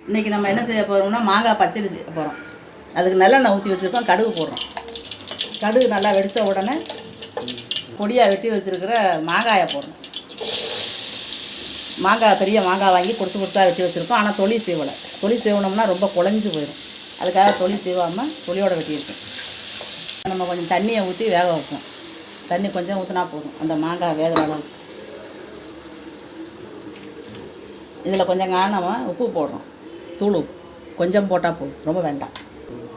இன்றைக்கி நம்ம என்ன செய்ய போகிறோம்னா மாங்காய் பச்சடி செய்ய போகிறோம். அதுக்கு நல்லெண்ணெய் ஊற்றி வச்சுருக்கோம், கடுகு போடுறோம். கடுகு நல்லா வெடித்த உடனே பொடியாக வெட்டி வச்சுருக்கிற மாங்காயை போடுறோம். மாங்காய் பெரிய மாங்காய் வாங்கி பொடிசாக வெட்டி வச்சுருக்கோம். ஆனால் தொளி சீவலை. தொளி சீவனோம்னா ரொம்ப குழஞ்சி போயிடும். அதுக்காக தொளி சீவாமல் தொளியோடு வெட்டியிருக்கோம். நம்ம கொஞ்சம் தண்ணியை ஊற்றி வேக வைப்போம். தண்ணி கொஞ்சம் ஊற்றினா போதும் அந்த மாங்காய் வேகிற அளவுக்கு. இதில் கொஞ்சம் காணமாக உப்பு போடுறோம். தூள் உப்பு கொஞ்சம் போட்டால் போதும், ரொம்ப வேண்டாம்.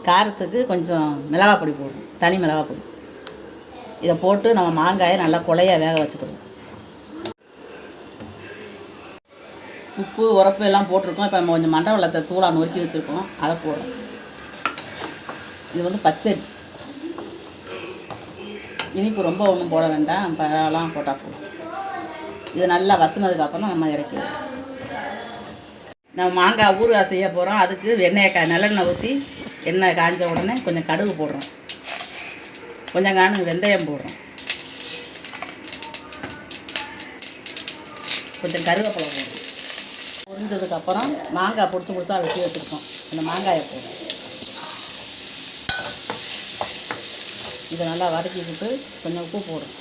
காரத்துக்கு கொஞ்சம் மிளகாய் பொடி போடுறோம், தனி மிளகாய் பொடி. இதை போட்டு நம்ம மாங்காயை நல்லா குழைய வேக வச்சுக்கிறோம். உப்பு உரப்பு எல்லாம் போட்டிருக்கோம். இப்போ நம்ம கொஞ்சம் மண்டை வெள்ளத்தை தூளாக நொறுக்கி வச்சுருக்கோம், அதை போடுறோம். இது வந்து பச்சடி. இனிப்பு ரொம்ப ஒன்றும் போட வேண்டாம், பழம்லாம் போட்டால் போதும். இது நல்லா வற்றுனதுக்கப்புறம் நம்ம இறக்கிடுவோம். நம்ம மாங்காய் ஊறுகாய் செய்ய போகிறோம். அதுக்கு நல்லெண்ணெய் ஊற்றி எண்ணெய் காய்ஞ்ச உடனே கொஞ்சம் கடுகு போடுறோம், கொஞ்சம் வெந்தயம் போடுறோம், கொஞ்சம் கருவேப்பிலை போடுறோம். பொரிஞ்சதுக்கப்புறம் மாங்காய் பொடிசாக வெட்டி வச்சுருக்கோம், அந்த மாங்காயை போடுறோம். இதை நல்லா வதக்கிக்கிட்டு கொஞ்சம் உப்பு போடுறோம்,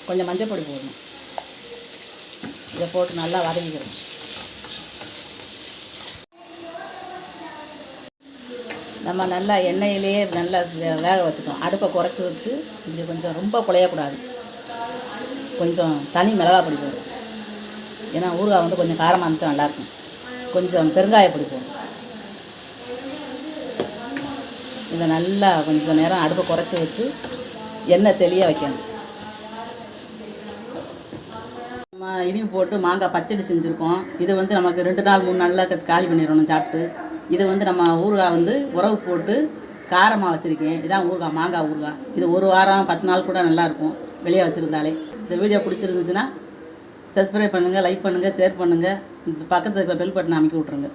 கொஞ்சம் மஞ்சள் பொடி போடணும். இதை போட்டு நல்லா வதக்கிக்கிறோம். நம்ம நல்லா எண்ணெயிலேயே நல்லா வேக வச்சுட்டோம். அடுப்பை குறைச்சி வச்சு இப்படி கொஞ்சம் ரொம்ப குழையக்கூடாது. கொஞ்சம் தனி மிளகாய் பொடி போடும், ஏன்னா ஊறுகாய் வந்து கொஞ்சம் காரமாக இருந்துட்டு நல்லாயிருக்கும். கொஞ்சம் பெருங்காயப்பொடி போடும். இதை நல்லா கொஞ்சம் நேரம் அடுப்பை குறைச்சி வச்சு எண்ணெய் தெளிய வைக்கணும். நம்ம இனிப்பு போட்டு மாங்காய் பச்சடி செஞ்சுருக்கோம். இது வந்து நமக்கு 2 நாள் 3 நாளில் காலி பண்ணிடணும் சாப்பிட்டு. இது வந்து நம்ம ஊறுகாய் வந்து உறவு போட்டு காரமாக வச்சுருக்கேன். இதான் ஊறுகாய், மாங்காய் ஊறுகாய். இது 1 வாரம் 10 நாள் கூட நல்லாயிருக்கும் வெளியே வச்சுருந்தாலே. இந்த வீடியோ பிடிச்சிருந்துச்சுன்னா சப்ஸ்கிரைப் பண்ணுங்கள், லைக் பண்ணுங்கள், ஷேர் பண்ணுங்கள். பக்கத்தில் இருக்கிற பெல் பட்டனை அமைக்கி விட்ருங்க.